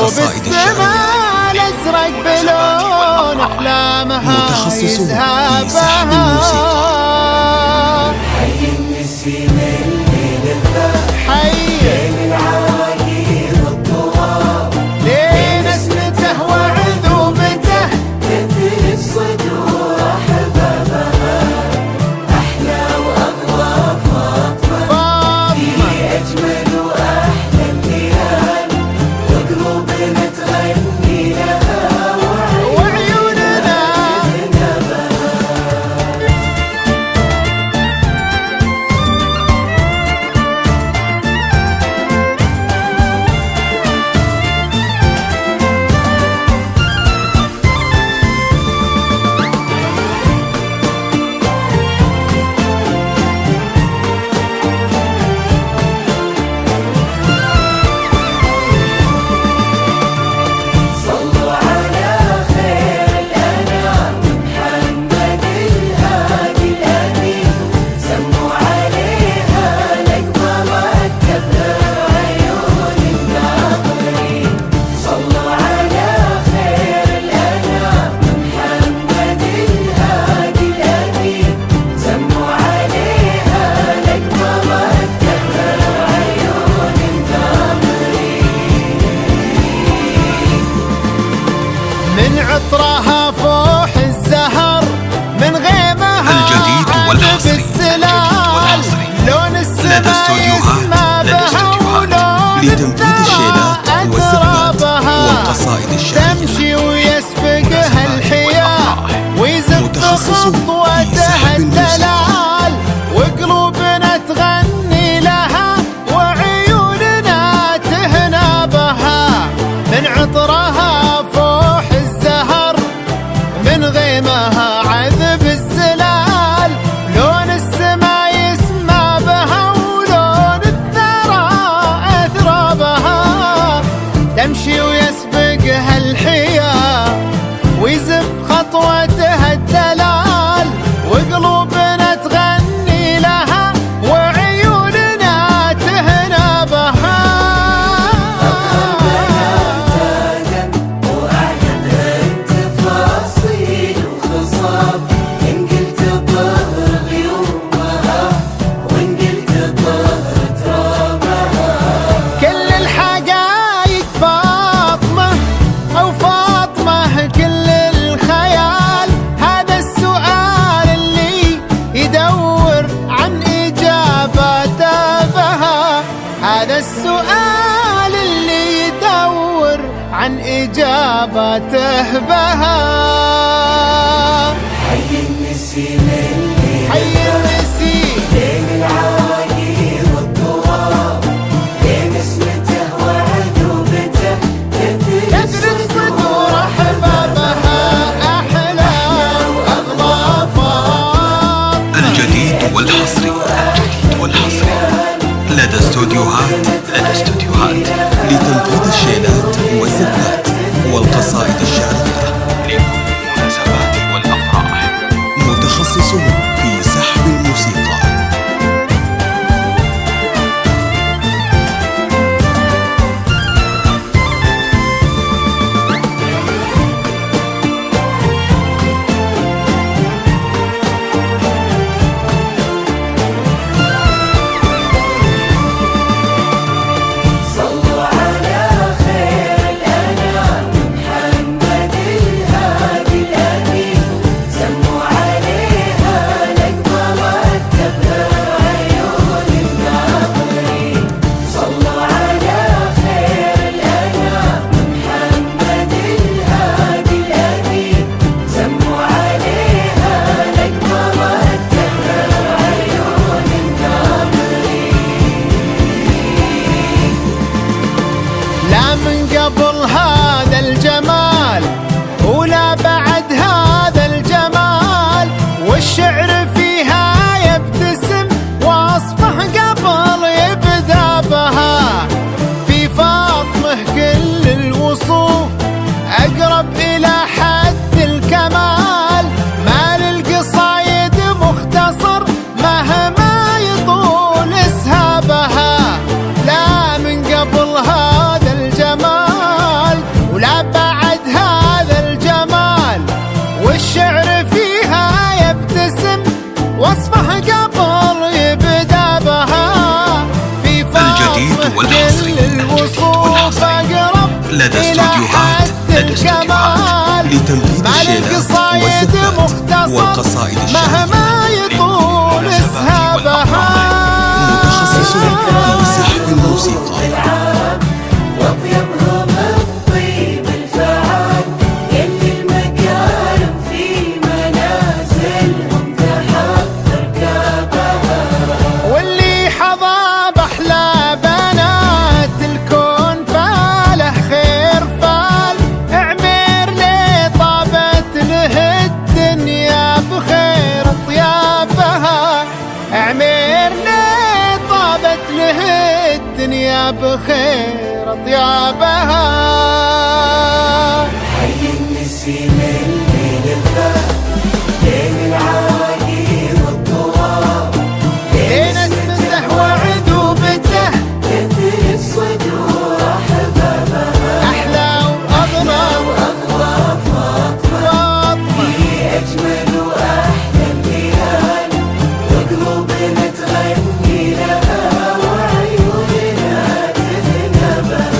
والقصائد الشعرية. الأزرق بلون أحلامها متخصصون في سحب الموسيقى. حي النسيم اللي لذة حي بين العواقير الطوال لين اسمته وعذوبته تثلج صدور أحبابها أحلى وأغلى فاطمة في أجمل وأحلى الليال وقلوبنا تغني لها وعيوننا صلوا على خير الأنام محمد الهادي الأمين سموا عليها نجمة مركبة عيون الناظرين صلوا على خير الأنام محمد الهادي الأمين سموا عليها نجمة مركبة عيون الناظرين من عطرها فوح الزهر من غيمها الجديد والحصري. السلال لون السماء لدى استوديوهات ولون لتنفيذ الشيلات والزفات والقصائد الشعرية. تمشي ويسبقها الحياة ويزف متخصصون في خطوتها سحب الموسيقى. الدلال وقلوبنا تغني لها وعيوننا تهنى بها من عطرها فوح الزهر من غيمها عذب الزلال لون السماء يسمى بها ولون الثرى أثرى بها تمشي ويسبقها الحياة ويزف خطوتها الدلال وقلوبنا تغني لها وعيوننا تهنى بها وأعلن تفاصيل وخصام إن قلت الظهر غيومها وإن قلت الظهر ترابها كل الحقايق فاطمة أو فاطمة كل الخيال هذا السؤال اللي يدور عن إجاباته بها هذا السؤال اللي يدور عن إجاباته بها حي النسيم اللي حي النسيم بين العواقير والطوال بين اسمته وعذوبته تدرك صدور أحبابها أحلى وأغلى فاطمة الجديد والحصري. لدى استوديوهات لتنفيذ الشيلات والزفات والقصائد الشعرية لكل المناسبات والأفراح. متخصصون في سحب الموسيقى. صلوا على خير الأنام محمد لدى استوديوهات الكمال لتنفيذ مع الشيلات القصايد والزفات مختصر والقصائد الشعرية مهما يطول اسهابها متخصص في سحب الموسيقى. واطيبهم الطيب الفعال يلي المكارم في منازلهم تحضر كابها واللي حظى بأحلى بنات الكون فاله خير فال اعمر لي طابت له الدنيا بخير طيابها اعمر لي طابت له الدنيا بخير طيابها حي النسيم الليل الفات بين العراقيل والطواب بين اسمته وعذوبته تثري الصدور احبابها احلى واغرى واغلى فاطمه في اجمل واحلى الليال وقلوبنا تغني لها وعيوننا تذنبها.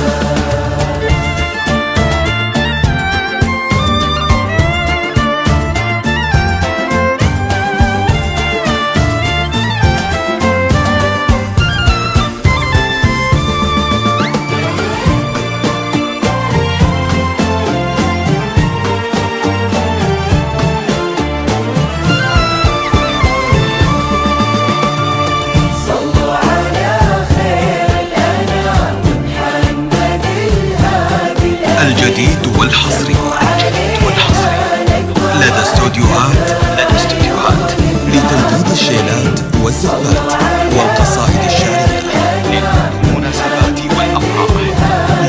صلوا على خير الأنام محمد الهادي الجديد والحصري لدى استوديوهات لتنفيذ الشيلات والزفات والقصائد الشعرية للمناسبات والأفراح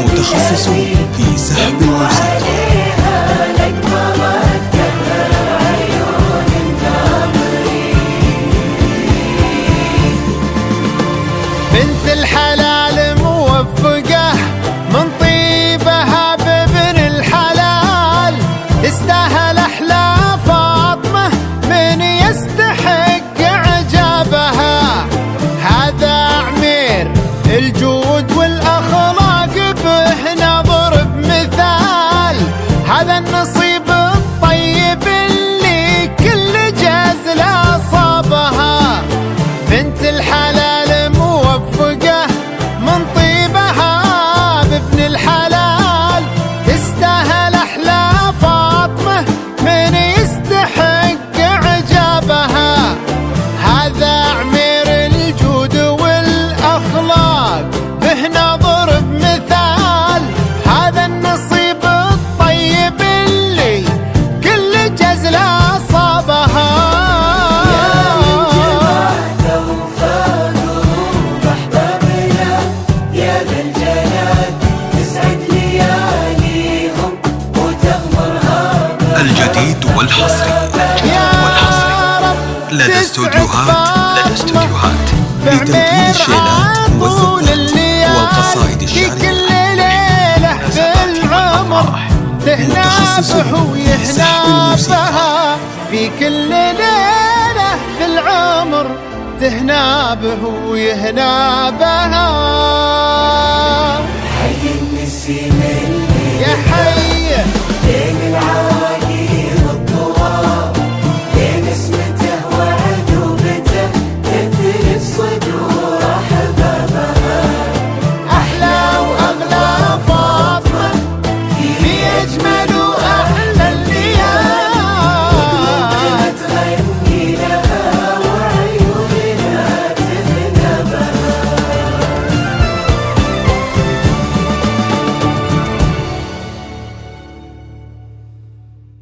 متخصص في سحب الموسيقى. بنت الحلال موفقة من طيبها بابن الحلال تستاهل أحلى فاطمة من يستحق عجابها هذا عمير الجود والأخلاق به نضرب مثال هذا النصيب الطيب اللي كل جزل أصابها بنت الحلال موفقة من طيبها بابن الحلال تستاهل أحلى فاطمة من يستحق عجابها هذا عمير الجود والأخلاق به نضرب مثال هذا النصيب الطيب اللي كل جزل أصابها يا ذا الجلال تسعد لياليهم وتغمرها الجديد والحصري لدى استوديوهات لتنفيذ الشيلات والزفات والقصائد في كل الشعرية ليلة في العمر تهنا به ويهنا بها في كل ليلة في العمر تهنا به ويهنا بها حي النسيم الليل يا حي